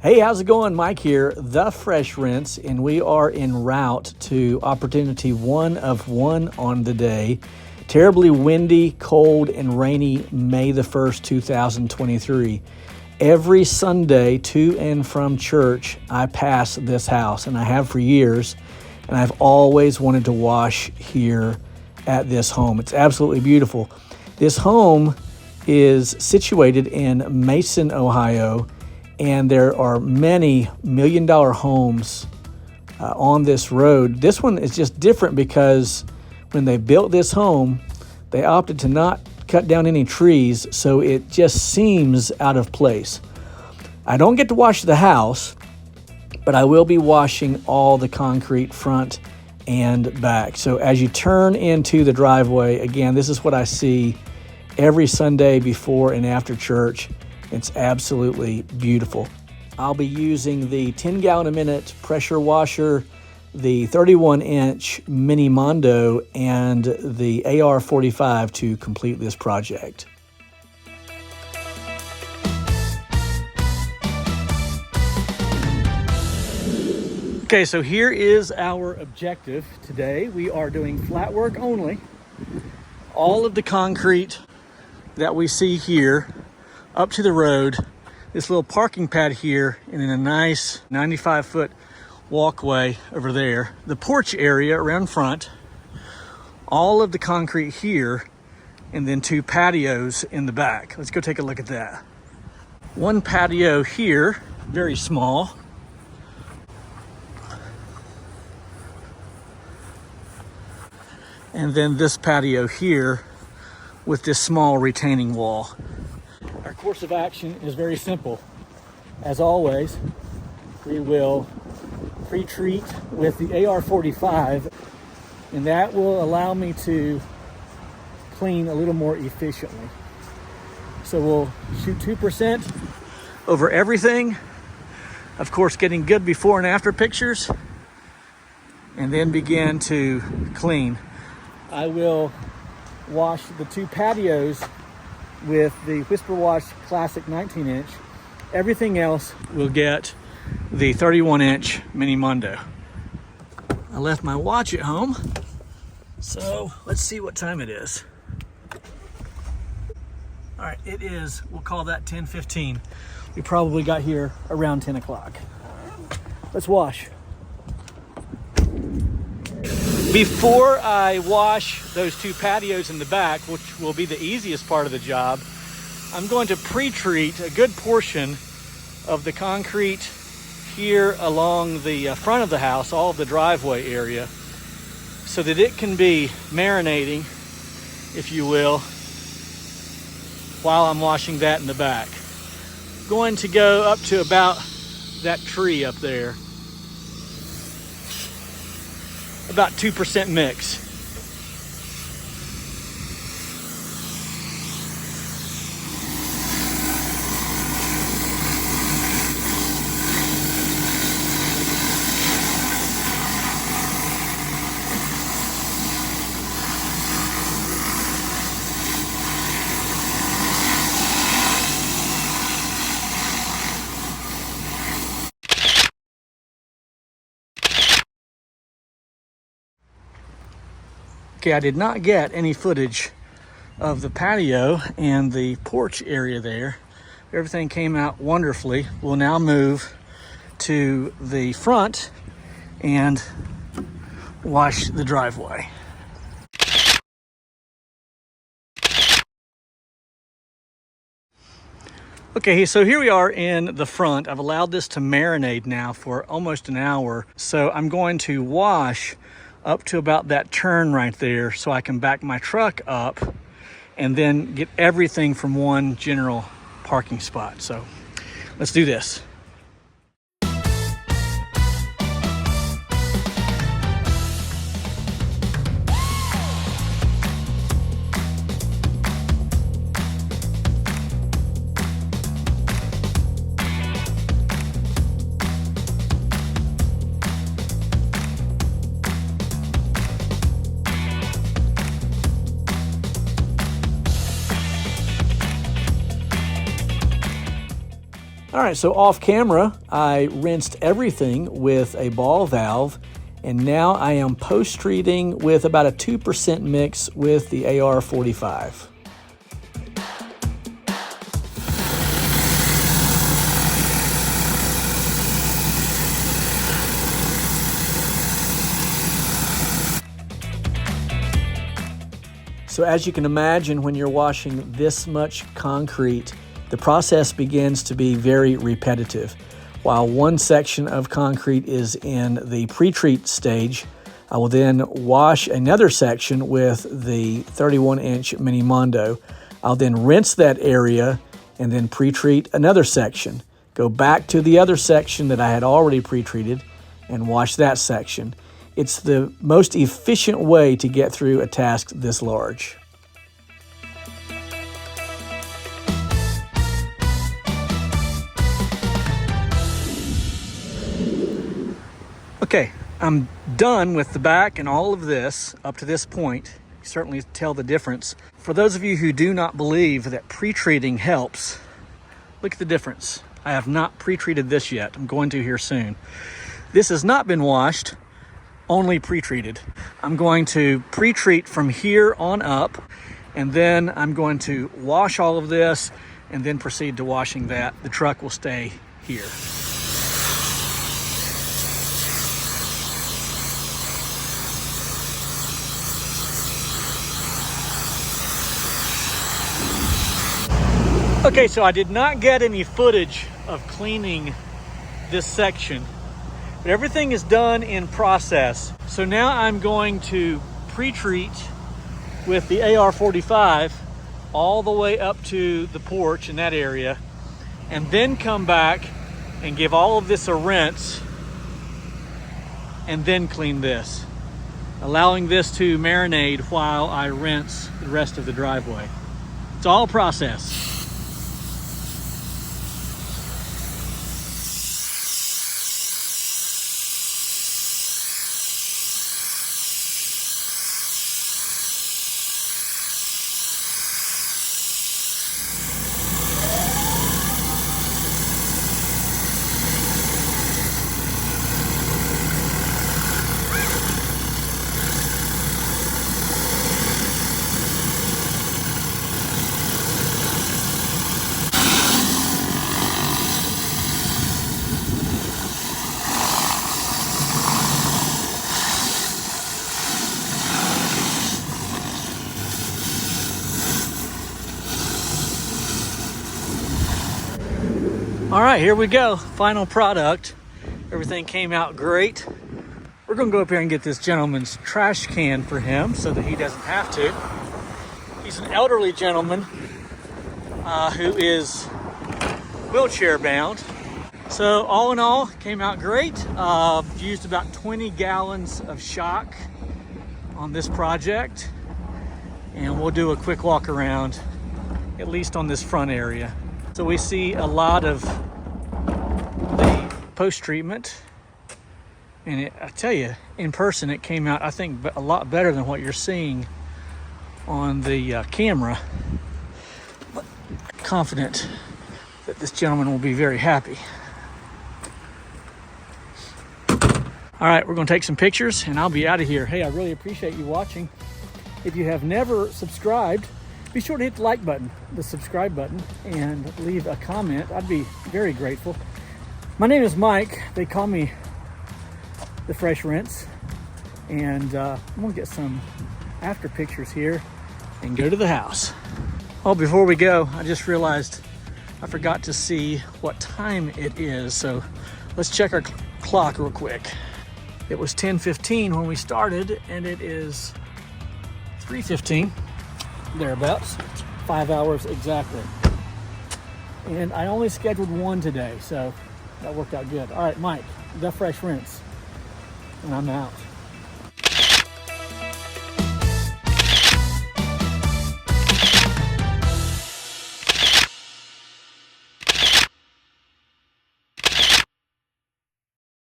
Hey, how's it going? Mike here, The Fresh Rinse, and we are en route to opportunity 1 of 1 on the day. Terribly windy, cold, and rainy May the 1st, 2023. Every Sunday to and from church, I pass this house, and I have for years, and I've always wanted to wash here at this home. It's absolutely beautiful. This home is situated in Mason, Ohio, and there are many million-dollar homes on this road. This one is just different because when they built this home, they opted to not cut down any trees, so it just seems out of place. I don't get to wash the house, but I will be washing all the concrete front and back. So as you turn into the driveway, again, this is what I see every Sunday before and after church. It's absolutely beautiful. I'll be using the 10-gallon-a-minute pressure washer, the 31-inch Mini Mondo, and the AR-45 to complete this project. Okay, so here is our objective today. We are doing flat work only. All of the concrete that we see here up to the road, this little parking pad here, and then a nice 95-foot walkway over there. The porch area around front, all of the concrete here, and then 2 patios in the back. Let's go take a look at that. One patio here, very small. And then this patio here with this small retaining wall. Our course of action is very simple. As always, we will pre-treat with the AR-45, and that will allow me to clean a little more efficiently. So we'll shoot 2% over everything, of course getting good before and after pictures, and then begin to clean. I will wash the 2 patios with the Whisper Wash Classic 19-inch. Everything else will get the 31-inch Mini Mondo. I left my watch at home, so let's see what time it is. All right, it is, we'll call that 10:15. We probably got here around 10 o'clock. Let's wash. Before I wash those 2 patios in the back, which will be the easiest part of the job, I'm going to pre-treat a good portion of the concrete here along the front of the house, all of the driveway area, so that it can be marinating, if you will, while I'm washing that in the back. Going to go up to about that tree up there. About 2% mix. Okay, I did not get any footage of the patio and the porch area there. Everything came out wonderfully. We'll now move to the front and wash the driveway. Okay, so here we are in the front. I've allowed this to marinate now for almost an hour. So I'm going to wash up to about that turn right there so I can back my truck up and then get everything from one general parking spot. So let's do this. All right, so off camera, I rinsed everything with a ball valve, and now I am post-treating with about a 2% mix with the AR45. So as you can imagine, when you're washing this much concrete, the process begins to be very repetitive. While one section of concrete is in the pre-treat stage, I will then wash another section with the 31-inch Mini Mondo. I'll then rinse that area and then pre-treat another section. Go back to the other section that I had already pre-treated and wash that section. It's the most efficient way to get through a task this large. Okay, I'm done with the back and all of this up to this point. You certainly tell the difference. For those of you who do not believe that pre-treating helps, look at the difference. I have not pre-treated this yet. I'm going to here soon. This has not been washed, only pre-treated. I'm going to pre-treat from here on up, and then I'm going to wash all of this and then proceed to washing that. The truck will stay here. Okay, so I did not get any footage of cleaning this section, but everything is done in process. So now I'm going to pre-treat with the AR45 all the way up to the porch in that area, and then come back and give all of this a rinse and then clean this, allowing this to marinate while I rinse the rest of the driveway. It's all a process. All right, here we go. Final product. Everything came out great. We're gonna go up here and get this gentleman's trash can for him so that he doesn't have to. He's an elderly gentleman who is wheelchair bound. So all in all, came out great. Used about 20 gallons of shock on this project. And we'll do a quick walk around, at least on this front area. So we see a lot of the post-treatment, and I tell you, in person it came out, I think, a lot better than what you're seeing on the camera. But confident that this gentleman will be very happy. All right, we're gonna take some pictures and I'll be out of here. Hey, I really appreciate you watching. If you have never subscribed, be sure to hit the like button, the subscribe button, and leave a comment. I'd be very grateful. My name is Mike. They call me the Fresh Rinse. And I'm gonna get some after pictures here and go to the house. Oh, before we go, I just realized I forgot to see what time it is. So let's check our clock real quick. It was 10:15 when we started, and it is 3:15. Thereabouts, 5 hours exactly. And I only scheduled one today, so that worked out good. All right, Mike, the Fresh Rinse, and I'm out.